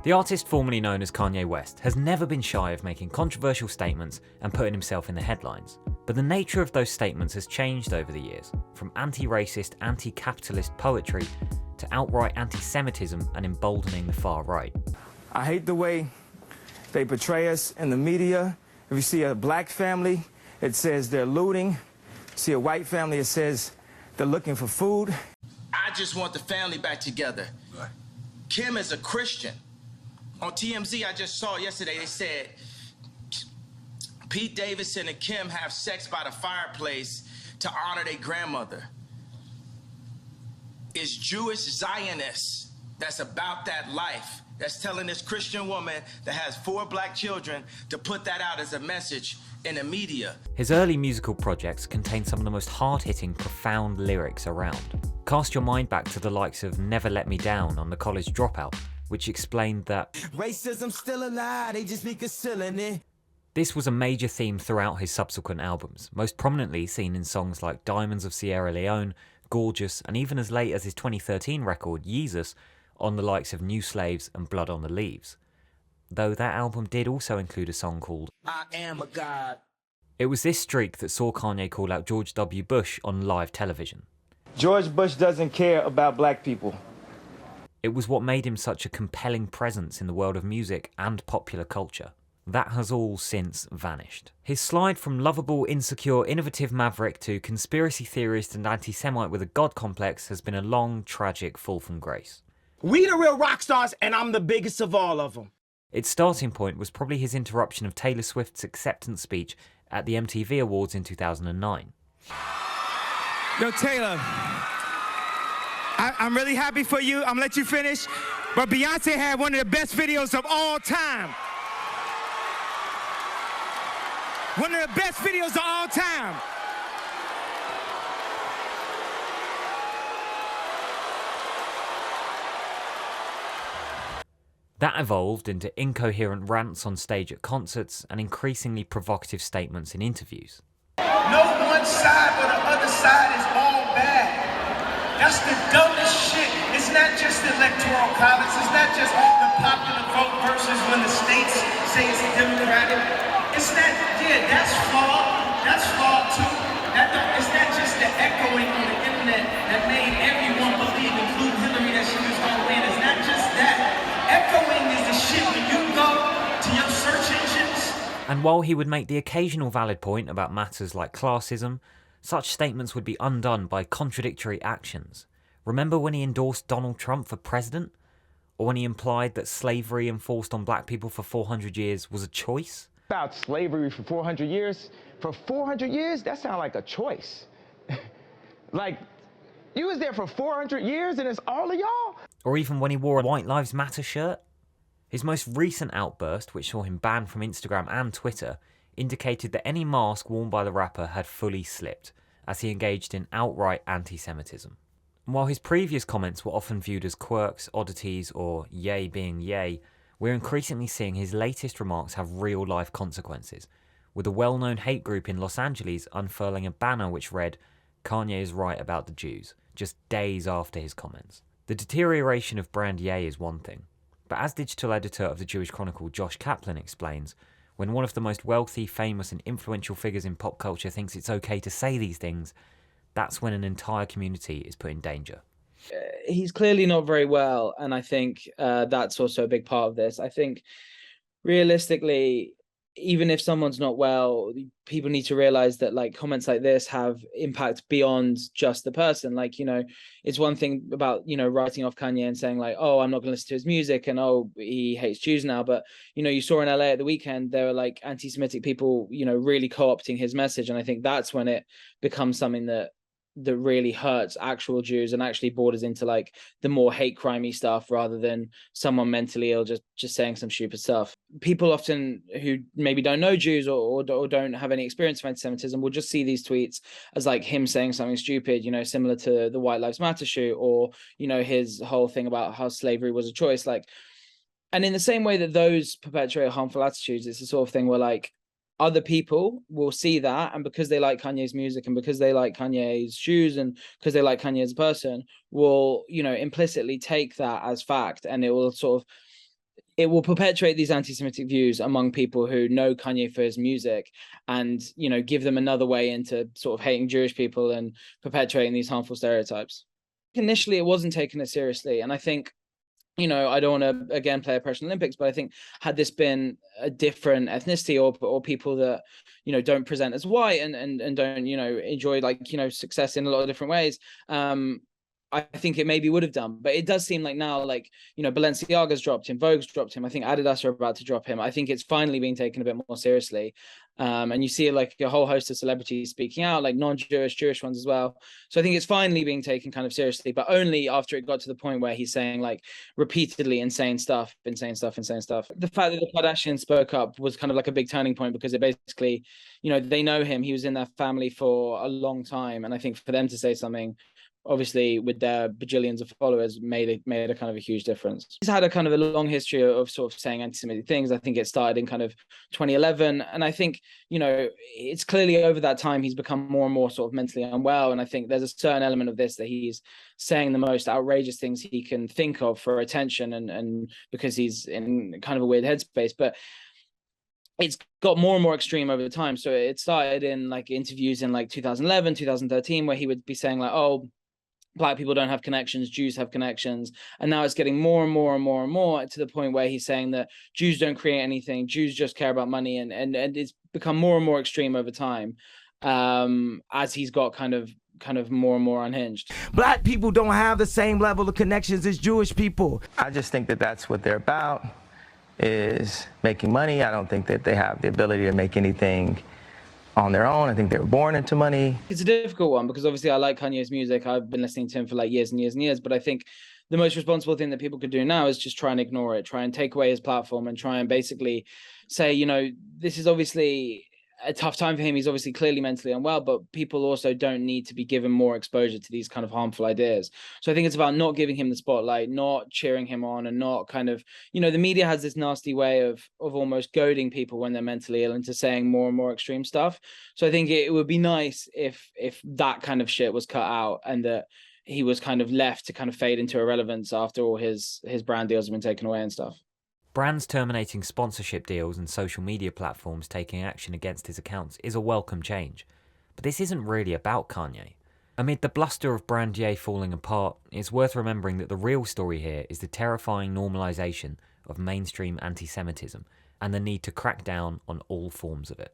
The artist formerly known as Kanye West has never been shy of making controversial statements and putting himself in the headlines. But the nature of those statements has changed over the years, from anti-racist, anti-capitalist poetry to outright anti-Semitism and emboldening the far right. I hate the way they portray us in the media. If you see a black family, it says they're looting. See a white family, it says they're looking for food. I just want the family back together. Kim is a Christian. On TMZ, I just saw yesterday, they said Pete Davidson and Kim have sex by the fireplace to honor their grandmother. It's Jewish Zionists that's about that life, that's telling this Christian woman that has 4 black children to put that out as a message in the media. His early musical projects contain some of the most hard-hitting, profound lyrics around. Cast your mind back to the likes of Never Let Me Down on The College Dropout, which explained that Racism's still alive, they just be concealing it. This was a major theme throughout his subsequent albums, most prominently seen in songs like Diamonds of Sierra Leone, Gorgeous, and even as late as his 2013 record, Yeezus, on the likes of New Slaves and Blood on the Leaves. Though that album did also include a song called I Am a God. It was this streak that saw Kanye call out George W. Bush on live television. George Bush doesn't care about black people. It was what made him such a compelling presence in the world of music and popular culture. That has all since vanished. His slide from lovable, insecure, innovative maverick to conspiracy theorist and anti-Semite with a god complex has been a long, tragic fall from grace. We the real rock stars, and I'm the biggest of all of them. Its starting point was probably his interruption of Taylor Swift's acceptance speech at the MTV Awards in 2009. Yo, Taylor, I'm really happy for you. I'm gonna let you finish. But Beyonce had one of the best videos of all time. One of the best videos of all time. That evolved into incoherent rants on stage at concerts and increasingly provocative statements in interviews. No one side or the other side is all bad. That's the dumbest shit. It's not just the electoral college. It's not just the popular vote versus when the states say it's democratic. It's not, yeah, that's flawed. That's flawed too. It's not just the echoing on the internet that made everyone believe, including Hillary, that she was going to win. It's not just that. Echoing is the shit when you go to your search engines. And while he would make the occasional valid point about matters like classism, such statements would be undone by contradictory actions. Remember when he endorsed Donald Trump for president? Or when he implied that slavery enforced on black people for 400 years was a choice? About slavery for 400 years? For 400 years? That sounds like a choice. Like, you was there for 400 years and it's all of y'all? Or even when he wore a White Lives Matter shirt? His most recent outburst, which saw him banned from Instagram and Twitter, indicated that any mask worn by the rapper had fully slipped, as he engaged in outright anti-Semitism. And while his previous comments were often viewed as quirks, oddities, or yay being yay, we're increasingly seeing his latest remarks have real-life consequences, with a well-known hate group in Los Angeles unfurling a banner which read, "Kanye is right about the Jews," just days after his comments. The deterioration of brand yay is one thing, but as digital editor of the Jewish Chronicle Josh Kaplan explains, when one of the most wealthy, famous and influential figures in pop culture thinks it's okay to say these things, that's when an entire community is put in danger. He's clearly not very well, and I think that's also a big part of this. I think realistically, even if someone's not well, people need to realize that like comments like this have impact beyond just the person. Like, you know, it's one thing about, you know, writing off Kanye and saying like, oh, I'm not going to listen to his music and oh, he hates Jews now. But, you know, you saw in LA at the weekend, there were like anti-Semitic people, you know, really co-opting his message. And I think that's when it becomes something that really hurts actual Jews and actually borders into like the more hate crimey stuff rather than someone mentally ill just saying some stupid stuff. People often who maybe don't know Jews or don't have any experience of anti-Semitism will just see these tweets as like him saying something stupid, you know, similar to the White Lives Matter shoot or, you know, his whole thing about how slavery was a choice. Like, and in the same way that those perpetuate harmful attitudes, it's the sort of thing where like other people will see that, and because they like Kanye's music and because they like Kanye's shoes and because they like Kanye as a person, will, you know, implicitly take that as fact, and it will sort of it will perpetuate these anti-Semitic views among people who know Kanye for his music, and give them another way into sort of hating Jewish people and perpetuating these harmful stereotypes. Initially, it wasn't taken as seriously, and I think, I don't want to again play Oppression Olympics, but I think had this been a different ethnicity or people that don't present as white and don't enjoy success in a lot of different ways, I think it maybe would have done. But it does seem like now, Balenciaga's dropped him, Vogue's dropped him, I think Adidas are about to drop him. I think it's finally being taken a bit more seriously. And you see a whole host of celebrities speaking out, like non-Jewish, Jewish ones as well. So I think it's finally being taken kind of seriously, but only after it got to the point where he's saying repeatedly insane stuff. The fact that the Kardashians spoke up was kind of like a big turning point, because it basically, they know him. He was in their family for a long time. And I think for them to say something, obviously with their bajillions of followers, made a kind of a huge difference. He's had a kind of a long history of sort of saying anti-Semitic things. I think it started in kind of 2011, and I think it's clearly over that time he's become more and more sort of mentally unwell. And I think there's a certain element of this that he's saying the most outrageous things he can think of for attention, and because he's in kind of a weird headspace. But it's got more and more extreme over time. So it started in interviews in 2011, 2013, where he would be saying oh, Black people don't have connections, Jews have connections. And now it's getting more and more and more and more to the point where he's saying that Jews don't create anything, Jews just care about money. And it's become more and more extreme over time, as he's got kind of more and more unhinged. Black people don't have the same level of connections as Jewish people. I just think that that's what they're about, is making money. I don't think that they have the ability to make anything on their own. I think they were born into money. It's a difficult one, because obviously I like Kanye's music. I've been listening to him for years and years and years, but I think the most responsible thing that people could do now is just try and ignore it, try and take away his platform, and try and basically say, this is obviously a tough time for him. He's obviously clearly mentally unwell, but people also don't need to be given more exposure to these kind of harmful ideas. So I think it's about not giving him the spotlight, not cheering him on, and not kind of, the media has this nasty way of almost goading people when they're mentally ill into saying more and more extreme stuff. So I think it would be nice if that kind of shit was cut out, and that he was kind of left to kind of fade into irrelevance after all his brand deals have been taken away and stuff. Brands terminating sponsorship deals and social media platforms taking action against his accounts is a welcome change. But this isn't really about Kanye. Amid the bluster of Brandier falling apart, it's worth remembering that the real story here is the terrifying normalization of mainstream anti-Semitism and the need to crack down on all forms of it.